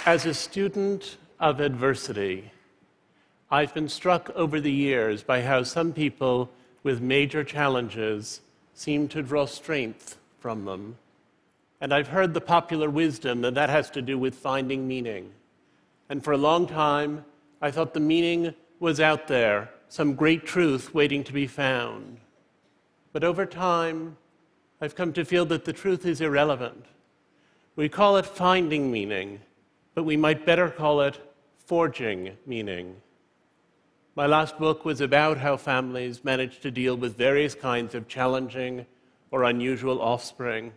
As a student of adversity, I've been struck over the years by how some people with major challenges seem to draw strength from them. And I've heard the popular wisdom that that has to do with finding meaning. And for a long time, I thought the meaning was out there, some great truth waiting to be found. But over time, I've come to feel that the truth is irrelevant. We call it finding meaning, but we might better call it forging meaning. My last book was about how families manage to deal with various kinds of challenging or unusual offspring.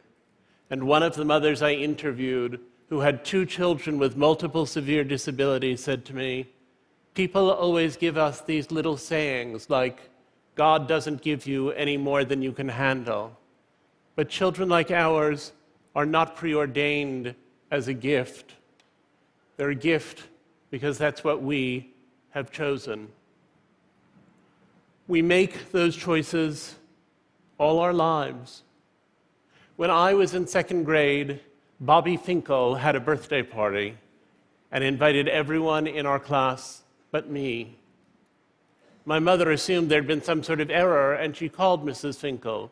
And one of the mothers I interviewed, who had 2 children with multiple severe disabilities, said to me, "People always give us these little sayings like, 'God doesn't give you any more than you can handle.' But children like ours are not preordained as a gift. They're a gift because that's what we have chosen." We make those choices all our lives. When I was in 2nd grade, Bobby Finkel had a birthday party and invited everyone in our class but me. My mother assumed there'd been some sort of error, and she called Mrs. Finkel,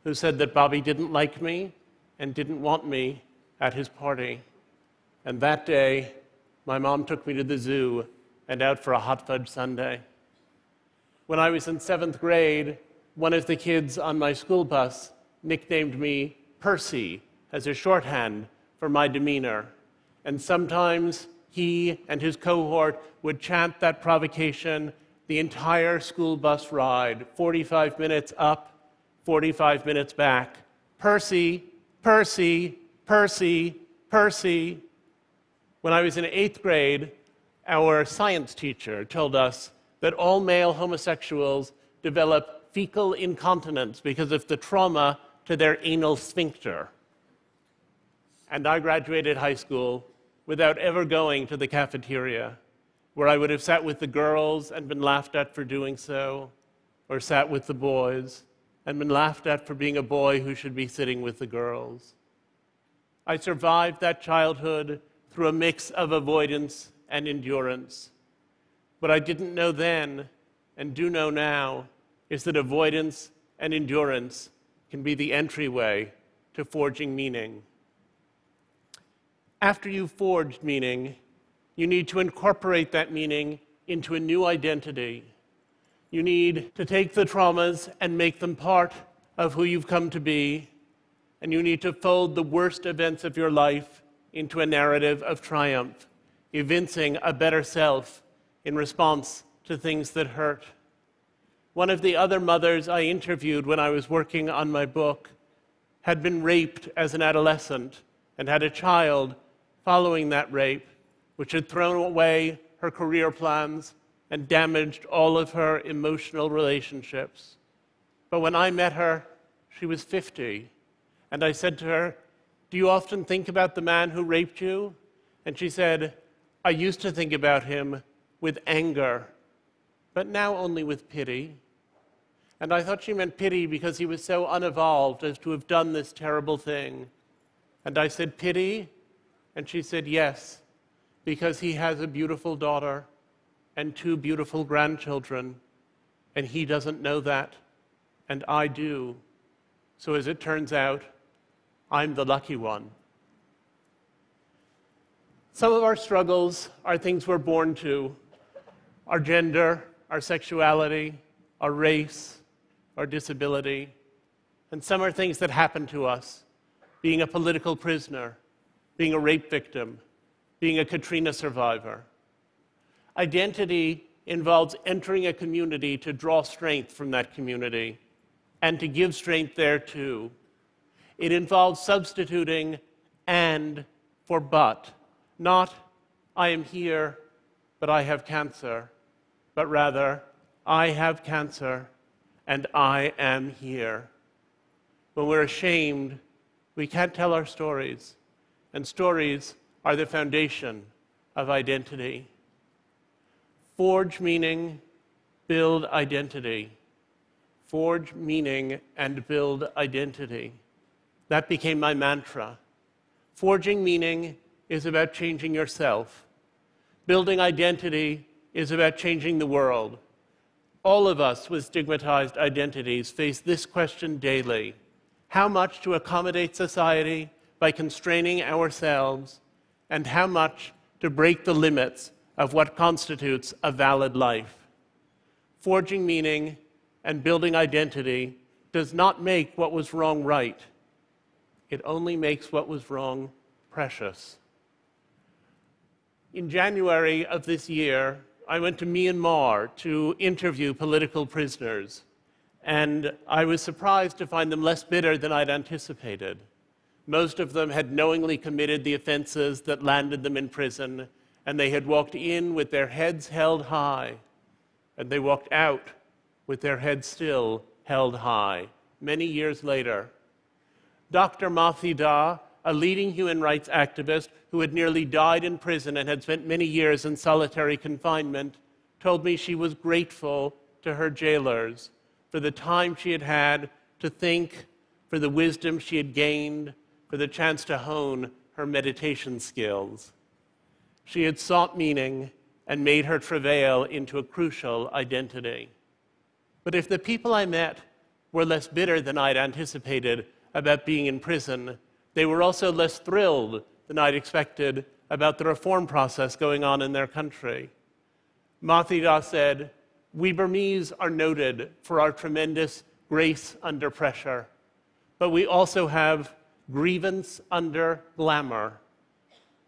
who said that Bobby didn't like me and didn't want me at his party. And that day, my mom took me to the zoo and out for a hot fudge sundae. When I was in 7th grade, one of the kids on my school bus nicknamed me Percy as a shorthand for my demeanor. And sometimes he and his cohort would chant that provocation the entire school bus ride, 45 minutes up, 45 minutes back. Percy, Percy, Percy, Percy. When I was in 8th grade, our science teacher told us that all male homosexuals develop fecal incontinence because of the trauma to their anal sphincter. And I graduated high school without ever going to the cafeteria, where I would have sat with the girls and been laughed at for doing so, or sat with the boys and been laughed at for being a boy who should be sitting with the girls. I survived that childhood through a mix of avoidance and endurance. What I didn't know then, and do know now, is that avoidance and endurance can be the entryway to forging meaning. After you've forged meaning, you need to incorporate that meaning into a new identity. You need to take the traumas and make them part of who you've come to be, and you need to fold the worst events of your life into a narrative of triumph, evincing a better self in response to things that hurt. One of the other mothers I interviewed when I was working on my book had been raped as an adolescent and had a child following that rape, which had thrown away her career plans and damaged all of her emotional relationships. But when I met her, she was 50, and I said to her, "Do you often think about the man who raped you?" And she said, "I used to think about him with anger, but now only with pity." And I thought she meant pity because he was so unevolved as to have done this terrible thing. And I said, "Pity?" And she said, "Yes, because he has a beautiful daughter and 2 beautiful grandchildren, and he doesn't know that, and I do. So as it turns out, I'm the lucky one." Some of our struggles are things we're born to: our gender, our sexuality, our race, our disability. And some are things that happen to us: being a political prisoner, being a rape victim, being a Katrina survivor. Identity involves entering a community to draw strength from that community and to give strength there too. It involves substituting "and" for "but." Not "I am here, but I have cancer," but rather "I have cancer and I am here." When we're ashamed, we can't tell our stories, and stories are the foundation of identity. Forge meaning, build identity. Forge meaning and build identity. That became my mantra. Forging meaning is about changing yourself. Building identity is about changing the world. All of us with stigmatized identities face this question daily: how much to accommodate society by constraining ourselves, and how much to break the limits of what constitutes a valid life? Forging meaning and building identity does not make what was wrong right. It only makes what was wrong precious. In January of this year, I went to Myanmar to interview political prisoners, and I was surprised to find them less bitter than I'd anticipated. Most of them had knowingly committed the offenses that landed them in prison, and they had walked in with their heads held high, and they walked out with their heads still held high, many years later. Dr. Mathi Da, a leading human rights activist who had nearly died in prison and had spent many years in solitary confinement, told me she was grateful to her jailers for the time she had had to think, for the wisdom she had gained, for the chance to hone her meditation skills. She had sought meaning and made her travail into a crucial identity. But if the people I met were less bitter than I'd anticipated about being in prison, they were also less thrilled than I'd expected about the reform process going on in their country. Mathi Da said, "We Burmese are noted for our tremendous grace under pressure, but we also have grievance under glamour,"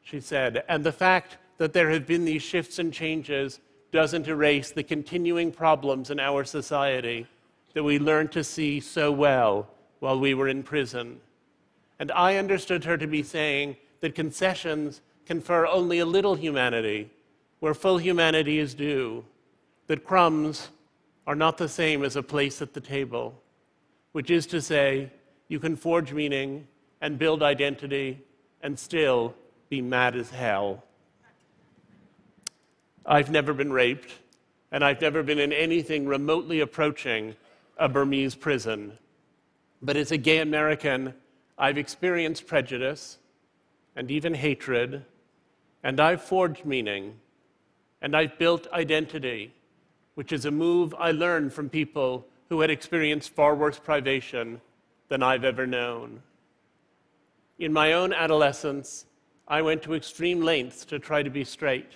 she said, "and the fact that there have been these shifts and changes doesn't erase the continuing problems in our society that we learned to see so well while we were in prison." And I understood her to be saying that concessions confer only a little humanity where full humanity is due, that crumbs are not the same as a place at the table, which is to say, you can forge meaning and build identity and still be mad as hell. I've never been raped, and I've never been in anything remotely approaching a Burmese prison. But as a gay American, I've experienced prejudice and even hatred, and I've forged meaning, and I've built identity, which is a move I learned from people who had experienced far worse privation than I've ever known. In my own adolescence, I went to extreme lengths to try to be straight.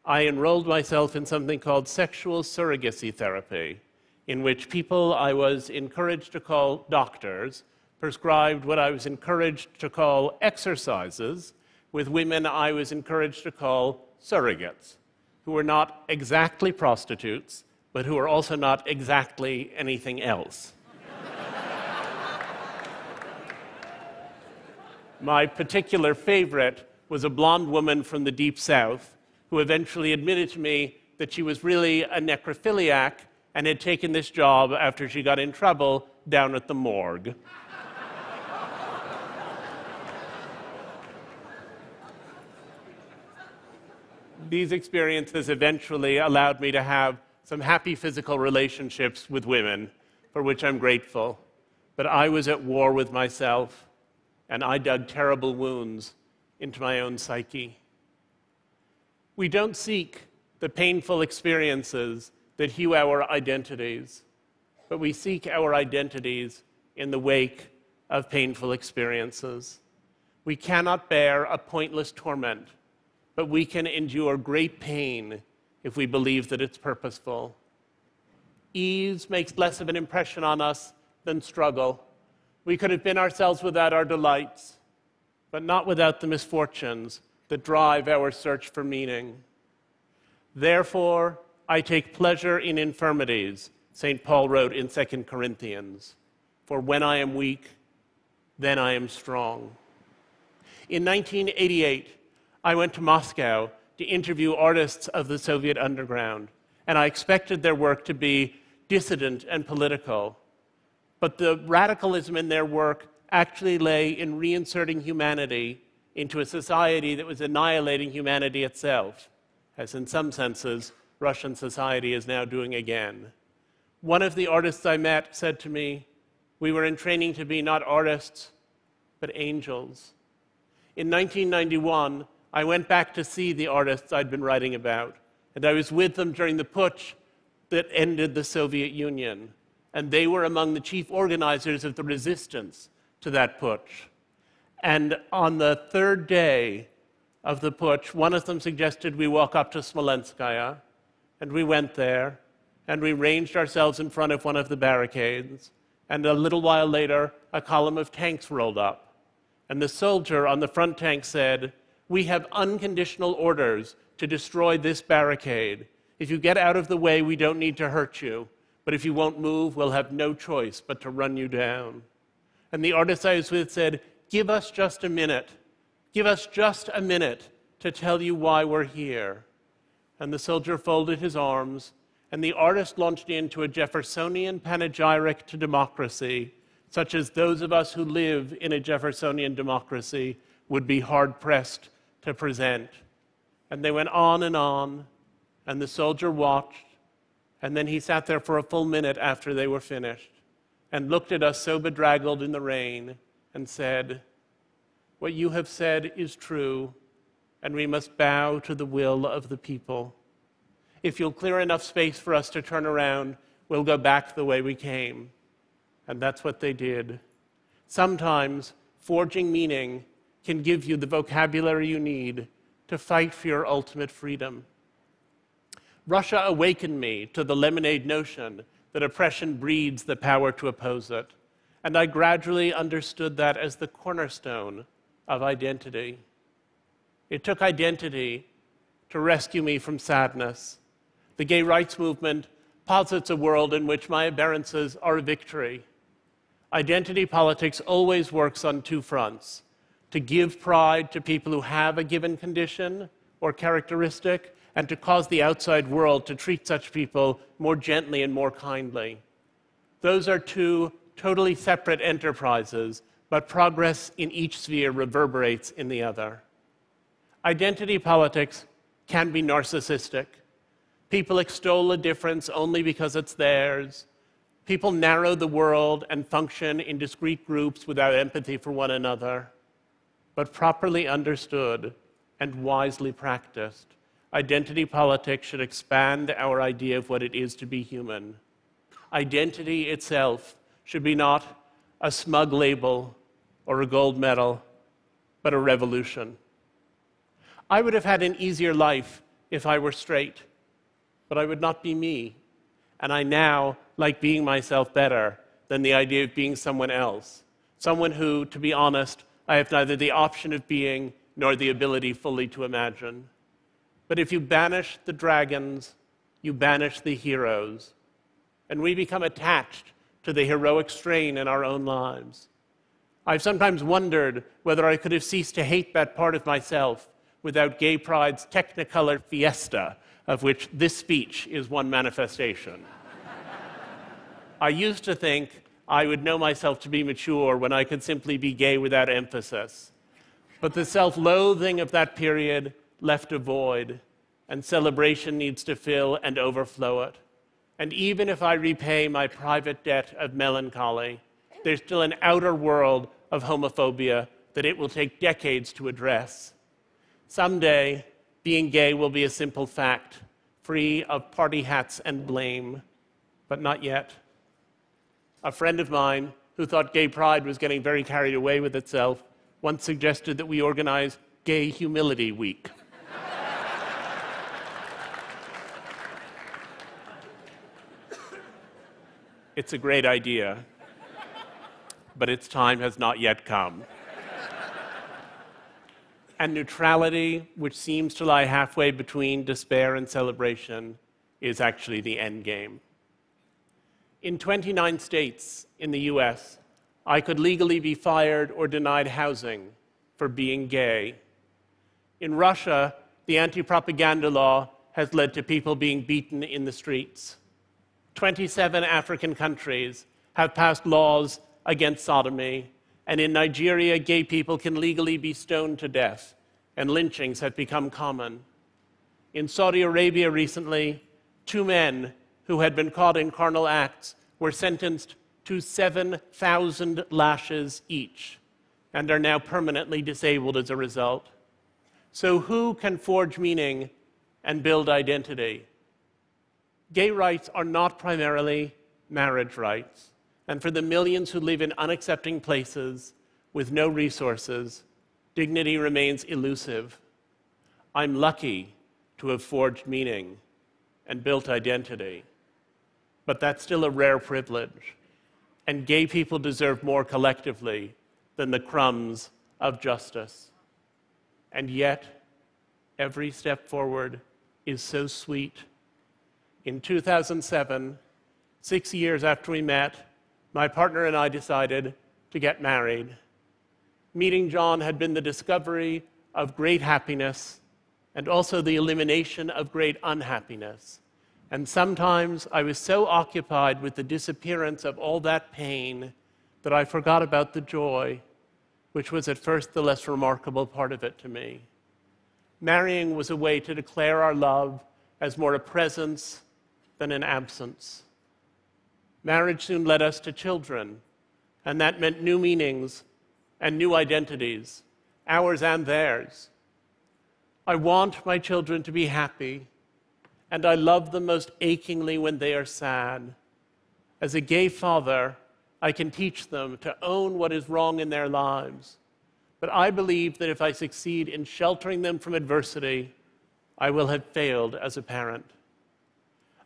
I enrolled myself in something called sexual surrogacy therapy, in which people I was encouraged to call doctors prescribed what I was encouraged to call exercises with women I was encouraged to call surrogates, who were not exactly prostitutes, but who were also not exactly anything else. My particular favorite was a blonde woman from the Deep South who eventually admitted to me that she was really a necrophiliac and had taken this job after she got in trouble down at the morgue. These experiences eventually allowed me to have some happy physical relationships with women, for which I'm grateful. But I was at war with myself, and I dug terrible wounds into my own psyche. We don't seek the painful experiences that hew our identities, but we seek our identities in the wake of painful experiences. We cannot bear a pointless torment, but we can endure great pain if we believe that it's purposeful. Ease makes less of an impression on us than struggle. We could have been ourselves without our delights, but not without the misfortunes that drive our search for meaning. Therefore, I take pleasure in infirmities, St. Paul wrote in 2 Corinthians. For when I am weak, then I am strong. In 1988, I went to Moscow to interview artists of the Soviet underground, and I expected their work to be dissident and political. But the radicalism in their work actually lay in reinserting humanity into a society that was annihilating humanity itself, as in some senses, Russian society is now doing again. One of the artists I met said to me, "We were in training to be not artists, but angels." in 1991, I went back to see the artists I'd been writing about, and I was with them during the putsch that ended the Soviet Union. And they were among the chief organizers of the resistance to that putsch. And on the third day of the putsch, one of them suggested we walk up to Smolenskaya, and we went there, and we ranged ourselves in front of one of the barricades, and a little while later, a column of tanks rolled up. And the soldier on the front tank said, "We have unconditional orders to destroy this barricade. If you get out of the way, we don't need to hurt you. But if you won't move, we'll have no choice but to run you down." And the artist I was with said, "Give us just a minute. Give us just a minute to tell you why we're here." And the soldier folded his arms, and the artist launched into a Jeffersonian panegyric to democracy, such as those of us who live in a Jeffersonian democracy would be hard-pressed to present. And they went on, and the soldier watched, and then he sat there for a full minute after they were finished and looked at us so bedraggled in the rain and said, "What you have said is true, and we must bow to the will of the people. If you'll clear enough space for us to turn around, we'll go back the way we came." And that's what they did. Sometimes forging meaning can give you the vocabulary you need to fight for your ultimate freedom. Russia awakened me to the lemonade notion that oppression breeds the power to oppose it, and I gradually understood that as the cornerstone of identity. It took identity to rescue me from sadness. The gay rights movement posits a world in which my aberrances are a victory. Identity politics always works on two fronts: to give pride to people who have a given condition or characteristic, and to cause the outside world to treat such people more gently and more kindly. Those are two totally separate enterprises, but progress in each sphere reverberates in the other. Identity politics can be narcissistic. People extol a difference only because it's theirs. People narrow the world and function in discrete groups without empathy for one another. But properly understood and wisely practiced, identity politics should expand our idea of what it is to be human. Identity itself should be not a smug label or a gold medal, but a revolution. I would have had an easier life if I were straight, but I would not be me. And I now like being myself better than the idea of being someone else. Someone who, to be honest, I have neither the option of being nor the ability fully to imagine. But if you banish the dragons, you banish the heroes. And we become attached to the heroic strain in our own lives. I've sometimes wondered whether I could have ceased to hate that part of myself without gay pride's technicolor fiesta, of which this speech is one manifestation. I used to think I would know myself to be mature when I could simply be gay without emphasis. But the self-loathing of that period left a void, and celebration needs to fill and overflow it. And even if I repay my private debt of melancholy, there's still an outer world of homophobia that it will take decades to address. Someday, being gay will be a simple fact, free of party hats and blame, but not yet. A friend of mine, who thought gay pride was getting very carried away with itself, once suggested that we organize Gay Humility Week. It's a great idea, but its time has not yet come. And neutrality, which seems to lie halfway between despair and celebration, is actually the end game. In 29 states in the US, I could legally be fired or denied housing for being gay. In Russia, the anti-propaganda law has led to people being beaten in the streets. 27 African countries have passed laws against sodomy, and in Nigeria, gay people can legally be stoned to death, and lynchings have become common. In Saudi Arabia recently, 2 men who had been caught in carnal acts were sentenced to 7,000 lashes each. and are now permanently disabled as a result. So who can forge meaning and build identity? Gay rights are not primarily marriage rights, and for the millions who live in unaccepting places with no resources, dignity remains elusive. I'm lucky to have forged meaning and built identity, but that's still a rare privilege, and gay people deserve more collectively than the crumbs of justice. And yet, every step forward is so sweet. In 2007, 6 years after we met, my partner and I decided to get married. Meeting John had been the discovery of great happiness and also the elimination of great unhappiness. And sometimes I was so occupied with the disappearance of all that pain that I forgot about the joy, which was at first the less remarkable part of it to me. Marrying was a way to declare our love as more a presence than an absence. Marriage soon led us to children, and that meant new meanings and new identities, ours and theirs. I want my children to be happy, and I love them most achingly when they are sad. As a gay father, I can teach them to own what is wrong in their lives. But I believe that if I succeed in sheltering them from adversity, I will have failed as a parent.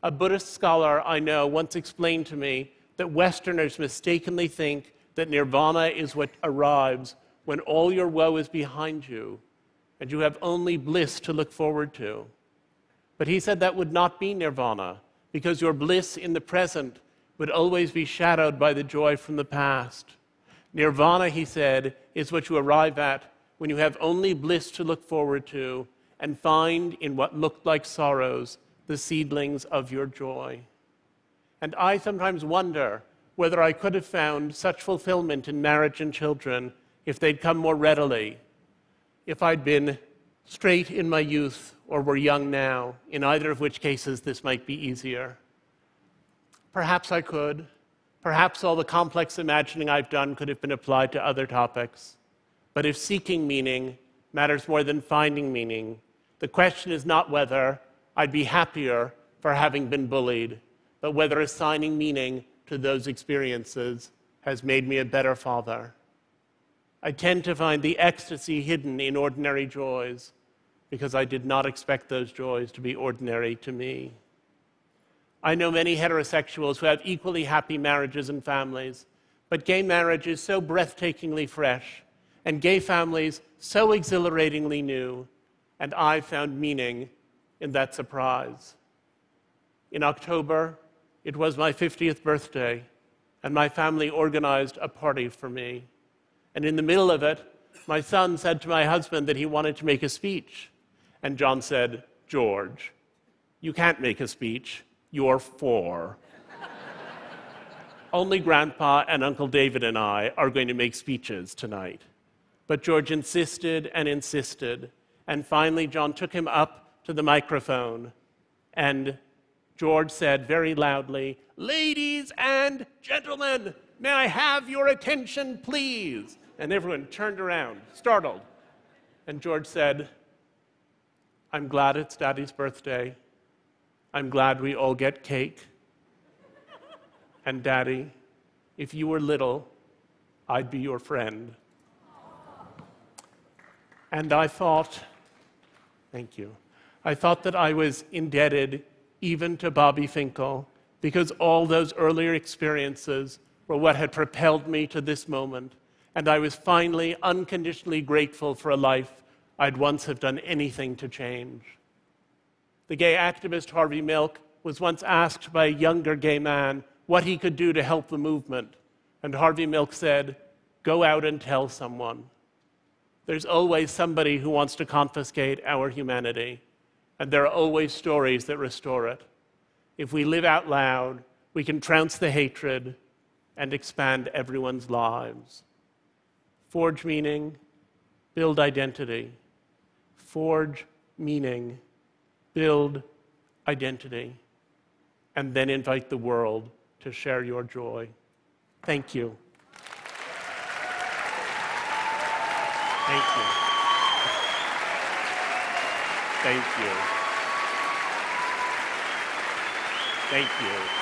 A Buddhist scholar I know once explained to me that Westerners mistakenly think that nirvana is what arrives when all your woe is behind you and you have only bliss to look forward to. But he said that would not be nirvana, because your bliss in the present would always be shadowed by the joy from the past. Nirvana, he said, is what you arrive at when you have only bliss to look forward to and find in what looked like sorrows the seedlings of your joy. And I sometimes wonder whether I could have found such fulfillment in marriage and children if they'd come more readily, if I'd been straight in my youth or were young now, in either of which cases this might be easier. Perhaps I could. Perhaps all the complex imagining I've done could have been applied to other topics. But if seeking meaning matters more than finding meaning, the question is not whether I'd be happier for having been bullied, but whether assigning meaning to those experiences has made me a better father. I tend to find the ecstasy hidden in ordinary joys because I did not expect those joys to be ordinary to me. I know many heterosexuals who have equally happy marriages and families, but gay marriage is so breathtakingly fresh, and gay families so exhilaratingly new, and I found meaning in that surprise. In October, it was my 50th birthday, and my family organized a party for me. And in the middle of it, my son said to my husband that he wanted to make a speech. And John said, "George, you can't make a speech. You're 4. Only Grandpa and Uncle David and I are going to make speeches tonight." But George insisted and insisted, and finally John took him up to the microphone, and George said very loudly, "Ladies and gentlemen, may I have your attention, please?" And everyone turned around, startled. And George said, "I'm glad it's Daddy's birthday. I'm glad we all get cake. And Daddy, if you were little, I'd be your friend." And I thought, thank you, I thought that I was indebted even to Bobby Finkel, because all those earlier experiences were what had propelled me to this moment, and I was finally unconditionally grateful for a life I'd once have done anything to change. The gay activist Harvey Milk was once asked by a younger gay man what he could do to help the movement, and Harvey Milk said, "Go out and tell someone." There's always somebody who wants to confiscate our humanity, and there are always stories that restore it. If we live out loud, we can trounce the hatred and expand everyone's lives. Forge meaning, build identity. Forge meaning, build identity, and then invite the world to share your joy. Thank you. Thank you. Thank you. Thank you.